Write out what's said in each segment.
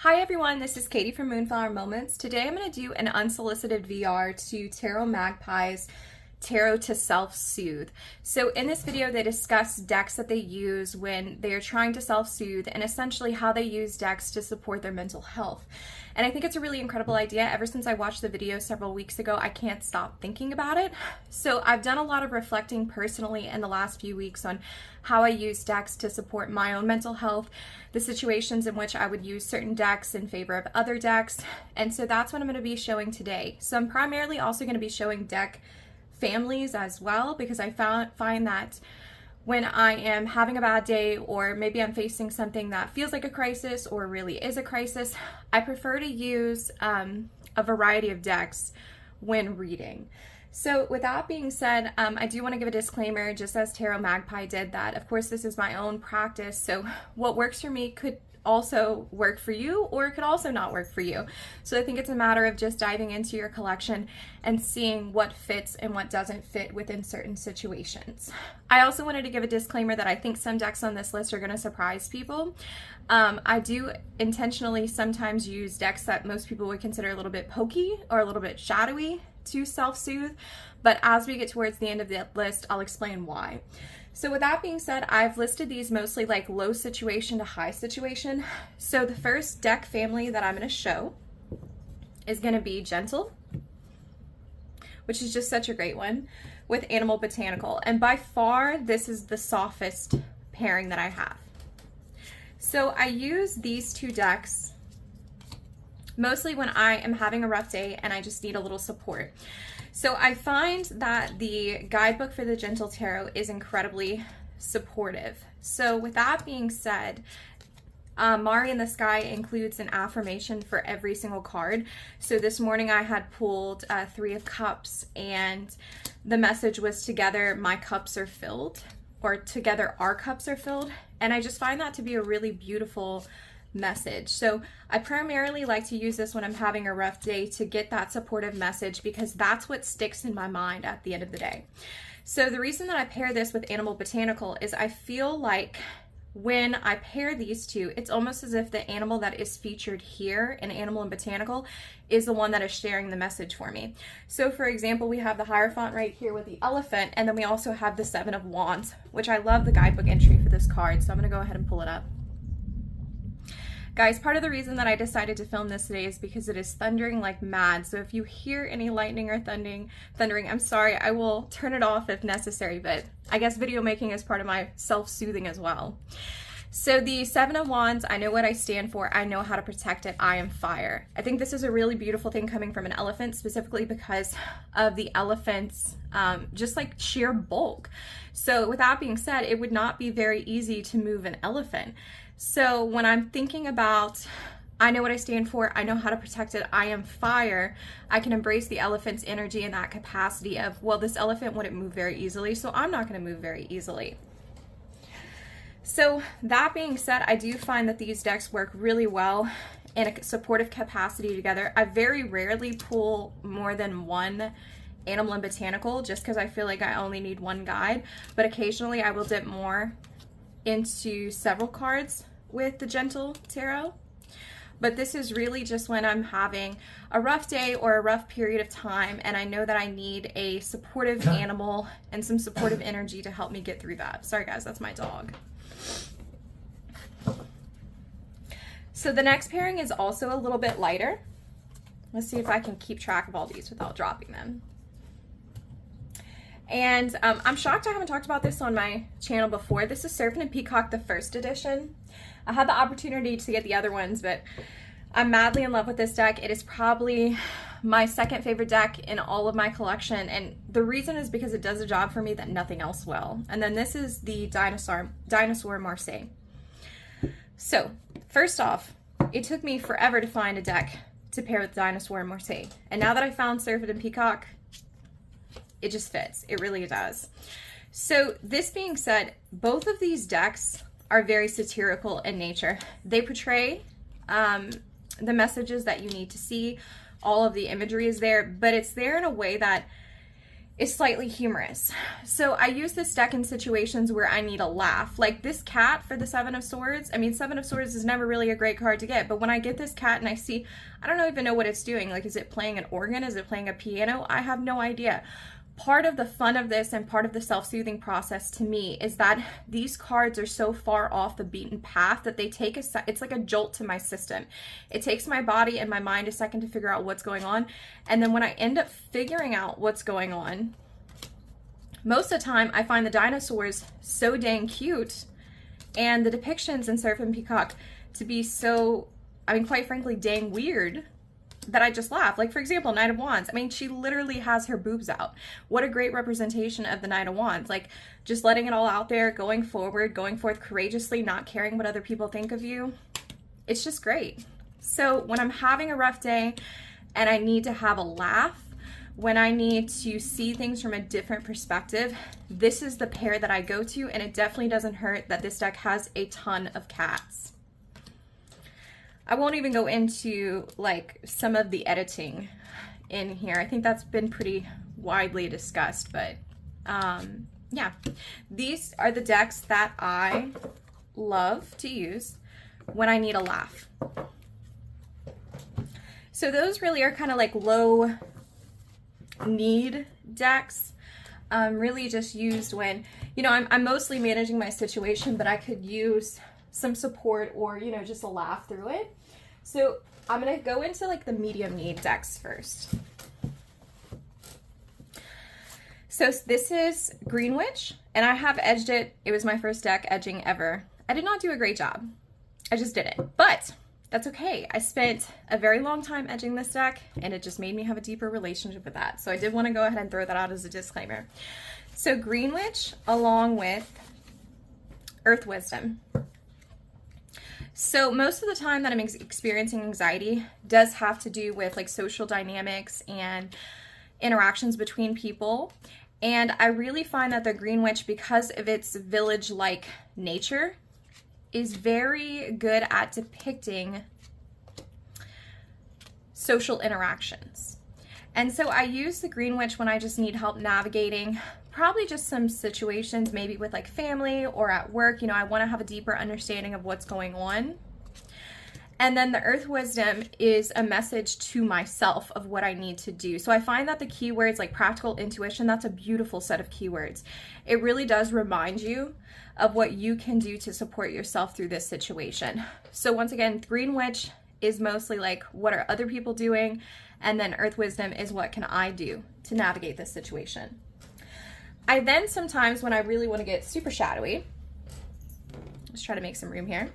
Hi everyone, this is Katie from Moonflower Moments. Today I'm going to do an unsolicited VR to Tarot Magpie's Tarot to Self-Soothe. So in this video they discuss decks that they use when they are trying to self-soothe and essentially how they use decks to support their mental health. And I think it's a really incredible idea. Ever since I watched the video several weeks ago, I can't stop thinking about it. So I've done a lot of reflecting personally in the last few weeks on how I use decks to support my own mental health, the situations in which I would use certain decks in favor of other decks. And so that's what I'm going to be showing today. So I'm primarily also going to be showing deck families as well, because I find that when I am having a bad day, or maybe I'm facing something that feels like a crisis or really is a crisis, I prefer to use a variety of decks when reading. So with that being said, I do want to give a disclaimer, just as Tarot Magpie did, that of course this is my own practice, so what works for me could also work for you, or it could also not work for you. So I think it's a matter of just diving into your collection and seeing what fits and what doesn't fit within certain situations. I also wanted to give a disclaimer that I think some decks on this list are going to surprise people. I do intentionally sometimes use decks that most people would consider a little bit pokey or a little bit shadowy to self-soothe, but as we get towards the end of the list, I'll explain why. So with that being said, I've listed these mostly like low situation to high situation. So the first deck family that I'm going to show is going to be Gentle, which is just such a great one, with Animal Botanical. And by far, this is the softest pairing that I have. So I use these two decks mostly when I am having a rough day and I just need a little support. So I find that the guidebook for the Gentle Tarot is incredibly supportive. So with that being said, Mari in the Sky includes an affirmation for every single card. So this morning I had pulled 3 of Cups, and the message was together my cups are filled, or together our cups are filled. And I just find that to be a really beautiful message. So I primarily like to use this when I'm having a rough day to get that supportive message, because that's what sticks in my mind at the end of the day. So the reason that I pair this with Animal Botanical is I feel like when I pair these two, it's almost as if the animal that is featured here in Animal and Botanical is the one that is sharing the message for me. So for example, we have the Hierophant right here with the elephant, and then we also have the 7 of Wands, which I love the guidebook entry for this card. So I'm going to go ahead and pull it up. Guys, part of the reason that I decided to film this today is because it is thundering like mad. So if you hear any lightning or thundering, I'm sorry, I will turn it off if necessary, but I guess video making is part of my self-soothing as well. So the 7 of Wands, I know what I stand for. I know how to protect it. I am fire. I think this is a really beautiful thing coming from an elephant, specifically because of the elephant's just like sheer bulk. So with that being said, it would not be very easy to move an elephant. So when I'm thinking about, I know what I stand for, I know how to protect it, I am fire, I can embrace the elephant's energy in that capacity of, well, this elephant wouldn't move very easily, so I'm not going to move very easily. So that being said, I do find that these decks work really well in a supportive capacity together. I very rarely pull more than one Animal and Botanical, just because I feel like I only need one guide, but occasionally I will dip more into several cards with the Gentle Tarot. But this is really just when I'm having a rough day or a rough period of time and I know that I need a supportive animal and some supportive energy to help me get through that. Sorry guys, that's my dog. So the next pairing is also a little bit lighter. Let's see if I can keep track of all these without dropping them. And I'm shocked I haven't talked about this on my channel before. This is Serpent and Peacock, the first edition. I had the opportunity to get the other ones, but I'm madly in love with this deck. It is probably my second favorite deck in all of my collection, and the reason is because it does a job for me that nothing else will. And then this is the Dinosavres Marseille. So first off, it took me forever to find a deck to pair with Dinosavres Marseille, and now that I found Serpent and Peacock, it just fits. It really does. So this being said, both of these decks are very satirical in nature. They portray the messages that you need to see. All of the imagery is there, but it's there in a way that is slightly humorous. So I use this deck in situations where I need a laugh. Like this cat for the Seven of Swords. I mean, Seven of Swords is never really a great card to get, but when I get this cat and I see, I don't even know what it's doing. Like, is it playing an organ? Is it playing a piano? I have no idea. Part of the fun of this and part of the self-soothing process to me is that these cards are so far off the beaten path that they take it's like a jolt to my system. It takes my body and my mind a second to figure out what's going on. And then when I end up figuring out what's going on, most of the time I find the dinosaurs so dang cute and the depictions in Serpent and Peacock to be so, I mean, quite frankly, dang weird, that I just laugh. Like, for example, Knight of Wands. I mean, she literally has her boobs out. What a great representation of the Knight of Wands. Like, just letting it all out there, going forward, going forth courageously, not caring what other people think of you. It's just great. So when I'm having a rough day and I need to have a laugh, when I need to see things from a different perspective, this is the pair that I go to, and it definitely doesn't hurt that this deck has a ton of cats. I won't even go into like some of the editing in here. I think that's been pretty widely discussed, but yeah, these are the decks that I love to use when I need a laugh. So those really are kind of like low need decks, really just used when, you know, I'm mostly managing my situation, but I could use some support or, you know, just a laugh through it. So I'm going to go into like the medium need decks first. So this is Greenwitch, and I have edged it. It was my first deck edging ever. I did not do a great job. I just did it, but that's okay. I spent a very long time edging this deck, and it just made me have a deeper relationship with that. So I did want to go ahead and throw that out as a disclaimer. So Greenwitch along with Earth Wisdom. So most of the time that I'm experiencing anxiety does have to do with like social dynamics and interactions between people. And I really find that the Greenwitch, because of its village-like nature, is very good at depicting social interactions. And so I use the Greenwitch when I just need help navigating probably just some situations, maybe with like family or at work. You know, I want to have a deeper understanding of what's going on. And then the Earth Wisdom is a message to myself of what I need to do. So I find that the keywords like practical intuition, that's a beautiful set of keywords. It really does remind you of what you can do to support yourself through this situation. So once again, Greenwitch is mostly like, what are other people doing? And then Earth Wisdom is, what can I do to navigate this situation? I then sometimes, when I really want to get super shadowy, let's try to make some room here,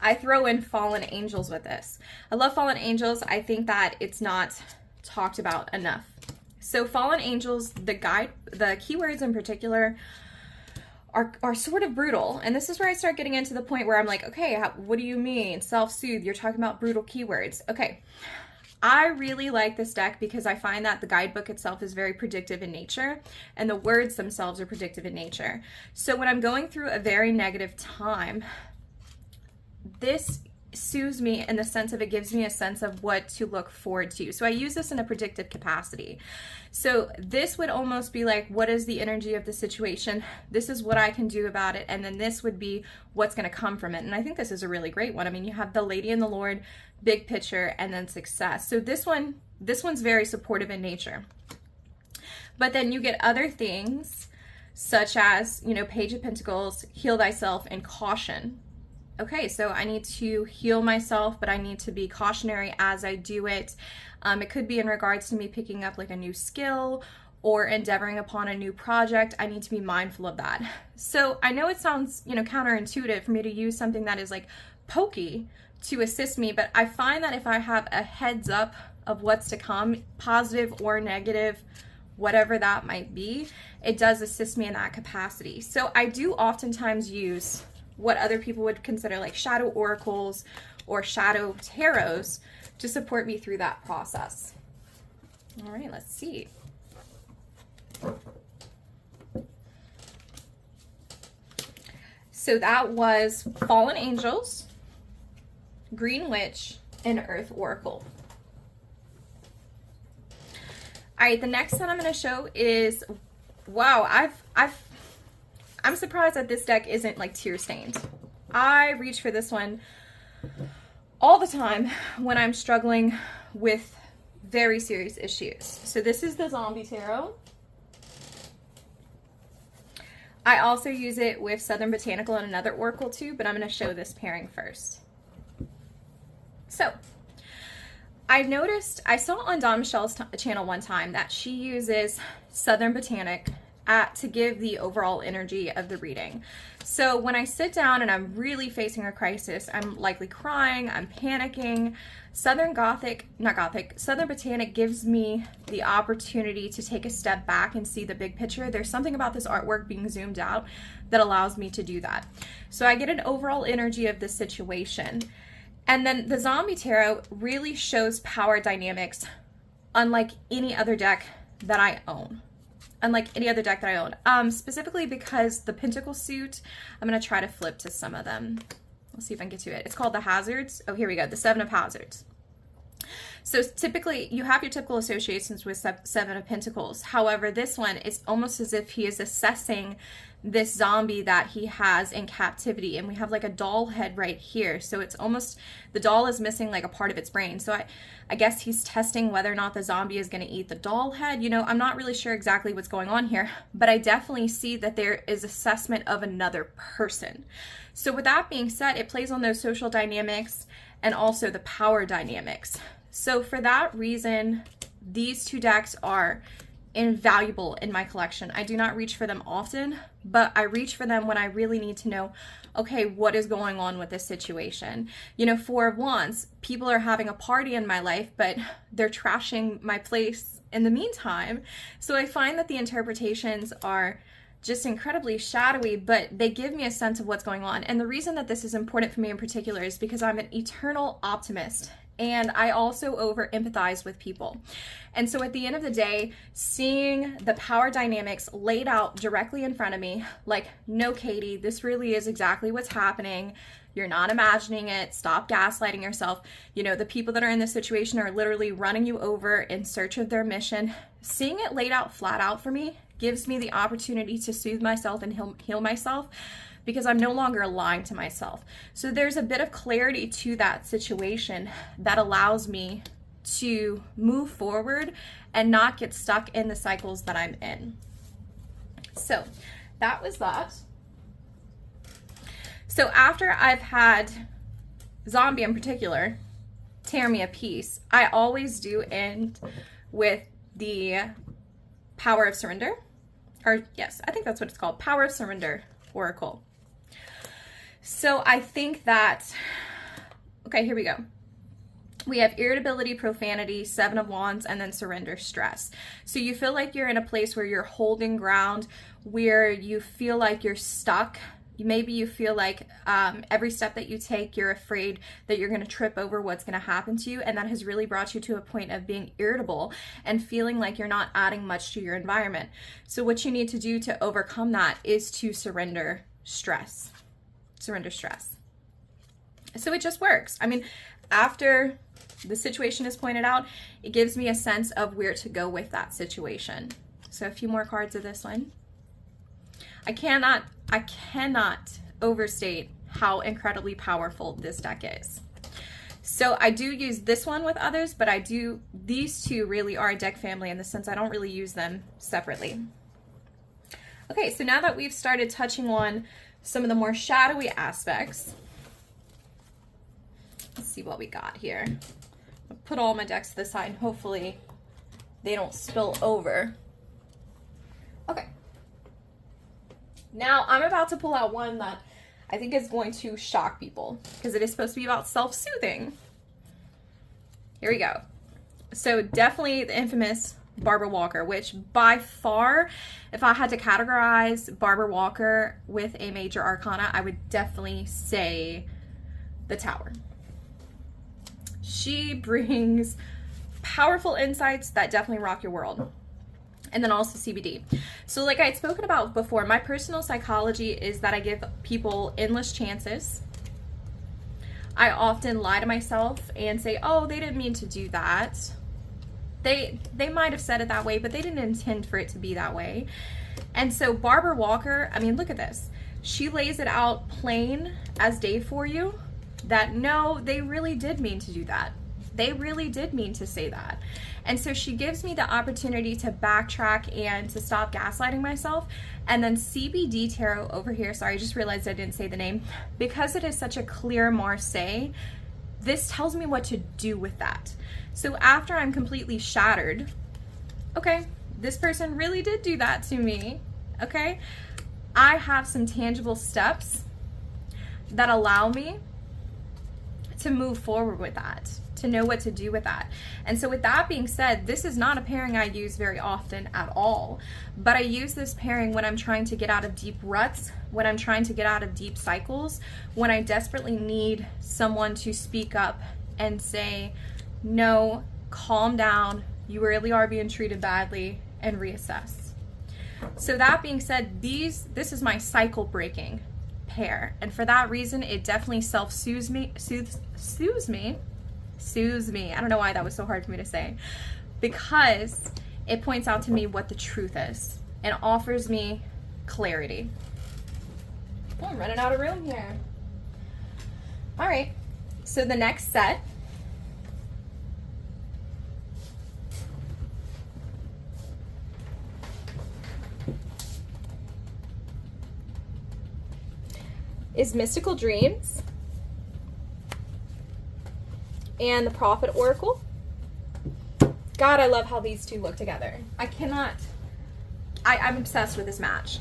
I throw in Fallen Angels with this. I love Fallen Angels. I think that it's not talked about enough. So Fallen Angels, the keywords in particular are sort of brutal. And this is where I start getting into the point where I'm like, okay, what do you mean? Self-soothe, you're talking about brutal keywords. Okay. I really like this deck because I find that the guidebook itself is very predictive in nature, and the words themselves are predictive in nature. So when I'm going through a very negative time, this soothes me in the sense of, it gives me a sense of what to look forward to. So I use this in a predictive capacity. So this would almost be like, what is the energy of the situation? This is what I can do about it. And then this would be what's going to come from it. And I think this is a really great one. I mean, you have the Lady and the Lord, big picture, and then success. So this one's very supportive in nature. But then you get other things such as, you know, Page of Pentacles, heal thyself, and caution. Okay, so I need to heal myself, but I need to be cautionary as I do it. It could be in regards to me picking up like a new skill or endeavoring upon a new project. I need to be mindful of that. So I know it sounds, you know, counterintuitive for me to use something that is like pokey to assist me, but I find that if I have a heads up of what's to come, positive or negative, whatever that might be, it does assist me in that capacity. So I do oftentimes use what other people would consider like shadow oracles or shadow tarots to support me through that process. All right, let's see. So that was Fallen Angels, Greenwitch, and Earth Oracle. All right, the next set I'm going to show is, wow, I'm surprised that this deck isn't like tear stained. I reach for this one all the time when I'm struggling with very serious issues. So this is the Zombie Tarot. I also use it with Southern Botanical and another oracle too, but I'm going to show this pairing first. So I saw on Dawn Michelle's channel one time that she uses Southern Botanic to give the overall energy of the reading. So when I sit down and I'm really facing a crisis, I'm likely crying, I'm panicking, Southern Botanic gives me the opportunity to take a step back and see the big picture. There's something about this artwork being zoomed out that allows me to do that. So I get an overall energy of the situation. And then the Zombie Tarot really shows power dynamics unlike any other deck that I own. Specifically because the Pentacle suit, I'm going to try to flip to some of them. Let's see if I can get to it. It's called the Hazards. Oh, here we go. The Seven of Hazards. So typically you have your typical associations with Seven of Pentacles. However, this one is almost as if he is assessing this zombie that he has in captivity, and we have like a doll head right here. So it's almost, the doll is missing like a part of its brain. So I guess he's testing whether or not the zombie is going to eat the doll head. You know, I'm not really sure exactly what's going on here, but I definitely see that there is assessment of another person. So with that being said, it plays on those social dynamics and also the power dynamics. So for that reason, these two decks are invaluable in my collection. I do not reach for them often, but I reach for them when I really need to know, okay, what is going on with this situation? You know, Four of Wands, people are having a party in my life, but they're trashing my place in the meantime. So I find that the interpretations are just incredibly shadowy, but they give me a sense of what's going on. And the reason that this is important for me in particular is because I'm an eternal optimist. And I also over empathize with people. And so at the end of the day, seeing the power dynamics laid out directly in front of me, like, no, Katie, this really is exactly what's happening. You're not imagining it. Stop gaslighting yourself. You know, the people that are in this situation are literally running you over in search of their mission. Seeing it laid out flat out for me gives me the opportunity to soothe myself and heal myself, because I'm no longer lying to myself. So there's a bit of clarity to that situation that allows me to move forward and not get stuck in the cycles that I'm in. So that was that. So after I've had Zombie in particular tear me a piece, I always do end with the Power of Surrender. Or yes, I think that's what it's called. Power of Surrender Oracle. So I think that, okay, here we go. We have irritability, profanity, Seven of Wands, and then surrender, stress. So you feel like you're in a place where you're holding ground, where you feel like you're stuck. Maybe you feel like every step that you take, you're afraid that you're going to trip over what's going to happen to you. And that has really brought you to a point of being irritable and feeling like you're not adding much to your environment. So what you need to do to overcome that is to surrender stress. Surrender stress. So it just works. I mean, after the situation is pointed out, it gives me a sense of where to go with that situation. So a few more cards of this one. I cannot overstate how incredibly powerful this deck is. So I do use this one with others, but these two really are a deck family in the sense I don't really use them separately. Okay, so now that we've started touching on some of the more shadowy aspects, let's see what we got here. I'll put all my decks to the side and hopefully they don't spill over. Okay. Now I'm about to pull out one that I think is going to shock people because it is supposed to be about self-soothing. Here we go. So definitely the infamous Barbara Walker, which by far, if I had to categorize Barbara Walker with a major arcana, I would definitely say the Tower. She brings powerful insights that definitely rock your world. And then also CBD. So like I had spoken about before, my personal psychology is that I give people endless chances. I often lie to myself and say, oh, they didn't mean to do that. They might have said it that way, but they didn't intend for it to be that way. And so Barbara Walker, I mean, look at this. She lays it out plain as day for you that no, they really did mean to do that. They really did mean to say that. And so she gives me the opportunity to backtrack and to stop gaslighting myself. And then CBD Tarot over here, sorry, I just realized I didn't say the name. Because it is such a clear Marseille, this tells me what to do with that. So after I'm completely shattered, okay, this person really did do that to me, okay? I have some tangible steps that allow me to move forward with that, to know what to do with that. And so with that being said, this is not a pairing I use very often at all, but I use this pairing when I'm trying to get out of deep ruts, when I'm trying to get out of deep cycles, when I desperately need someone to speak up and say, no, calm down, you really are being treated badly, and reassess. So that being said, this is my cycle breaking pair, and for that reason it definitely soothes me. I don't know why that was so hard for me to say, because it points out to me what the truth is and offers me clarity. Oh, I'm running out of room here. All right, so the next set is Mystical Dreams and the Prophet Oracle. God, I love how these two look together. I'm obsessed with this match.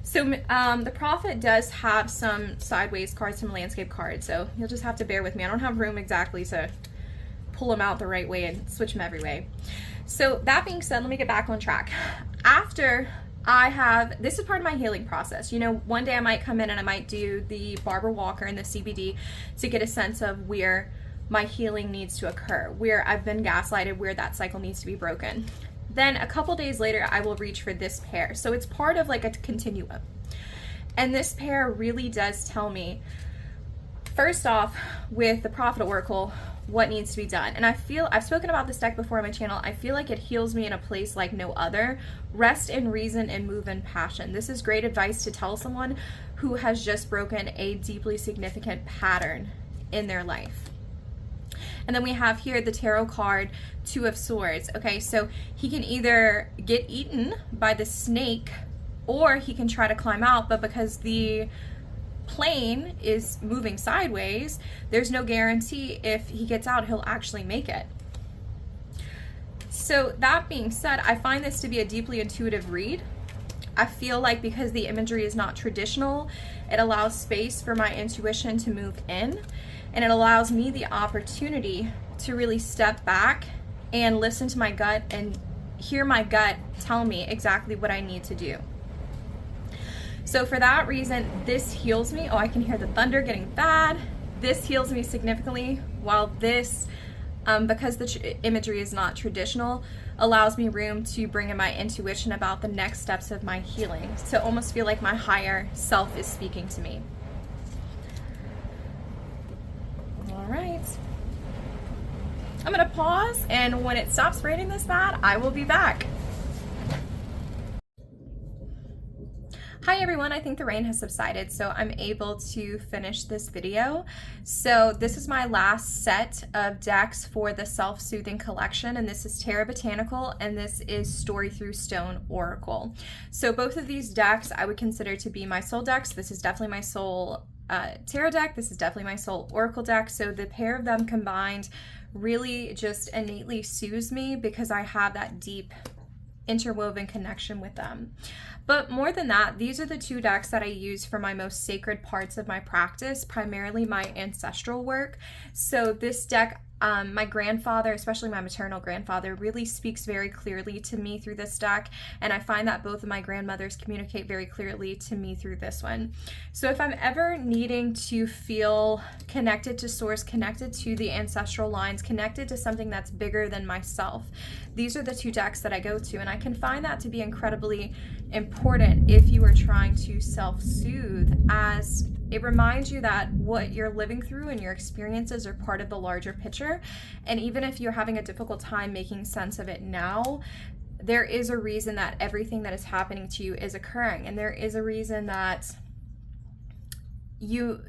So the Prophet does have some sideways cards, some landscape cards, so you'll just have to bear with me. I don't have room exactly to pull them out the right way and switch them every way. So that being said, let me get back on track. After this is part of my healing process. You know, one day I might come in and I might do the Barbara Walker and the CBD to get a sense of where my healing needs to occur, where I've been gaslighted, where that cycle needs to be broken. Then a couple days later, I will reach for this pair. So it's part of like a continuum. And this pair really does tell me, first off, with the Prophet Oracle, what needs to be done. And I've spoken about this deck before on my channel. I feel like it heals me in a place like no other. Rest in reason and move in passion. This is great advice to tell someone who has just broken a deeply significant pattern in their life. And then we have here the tarot card, Two of Swords. Okay, so he can either get eaten by the snake or he can try to climb out, but because the plane is moving sideways, there's no guarantee if he gets out he'll actually make it. So that being said, I find this to be a deeply intuitive read. I feel like because the imagery is not traditional, it allows space for my intuition to move in, and it allows me the opportunity to really step back and listen to my gut and hear my gut tell me exactly what I need to do. So for that reason, this heals me. Oh, I can hear the thunder getting bad. This heals me significantly, while this, because the imagery is not traditional, allows me room to bring in my intuition about the next steps of my healing, to almost feel like my higher self is speaking to me. All right. I'm gonna pause, and when it stops raining this bad, I will be back. Hi everyone, I think the rain has subsided, so I'm able to finish this video. So this is my last set of decks for the Self-Soothing collection, and this is Terra Botanical, and this is Story Through Stone Oracle. So both of these decks I would consider to be my soul decks. This is definitely my soul tarot deck. This is definitely my soul oracle deck. So the pair of them combined really just innately soothes me because I have that deep interwoven connection with them. But more than that, these are the two decks that I use for my most sacred parts of my practice, primarily my ancestral work. So this deck, my grandfather, especially my maternal grandfather, really speaks very clearly to me through this deck, and I find that both of my grandmothers communicate very clearly to me through this one. So if I'm ever needing to feel connected to source, connected to the ancestral lines, connected to something that's bigger than myself, these are the two decks that I go to, and I can find that to be incredibly important if you are trying to self-soothe as It reminds you that what you're living through and your experiences are part of the larger picture. And even if you're having a difficult time making sense of it now, there is a reason that everything that is happening to you is occurring. And there is a reason that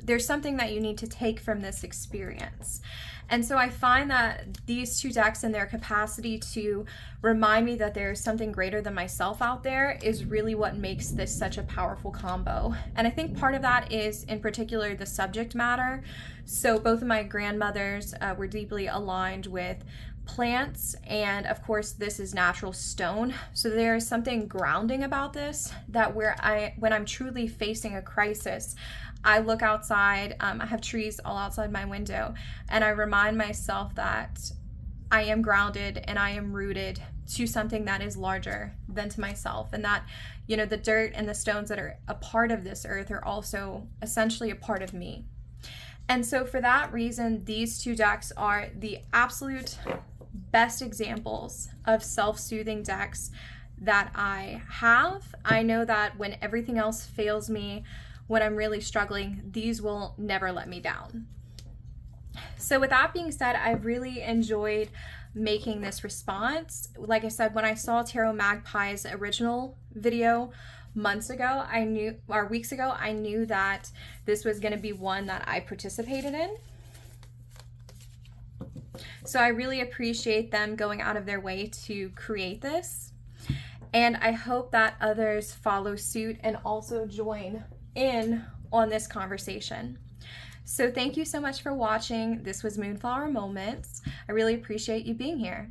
there's something that you need to take from this experience. And so I find that these two decks and their capacity to remind me that there's something greater than myself out there is really what makes this such a powerful combo. And I think part of that is in particular the subject matter. So both of my grandmothers were deeply aligned with plants, and of course this is natural stone, so there's something grounding about this, that when I'm truly facing a crisis, I look outside. I have trees all outside my window, and I remind myself that I am grounded and I am rooted to something that is larger than to myself, and that, you know, the dirt and the stones that are a part of this earth are also essentially a part of me. And so for that reason, these two decks are the absolute best examples of self-soothing decks that I have. I know that when everything else fails me, when I'm really struggling, these will never let me down. So with that being said, I've really enjoyed making this response. Like I said, when I saw Tarot Magpie's original video weeks ago, I knew that this was going to be one that I participated in. So I really appreciate them going out of their way to create this. And I hope that others follow suit and also join in on this conversation. So thank you so much for watching. This was Moonflower Moments. I really appreciate you being here.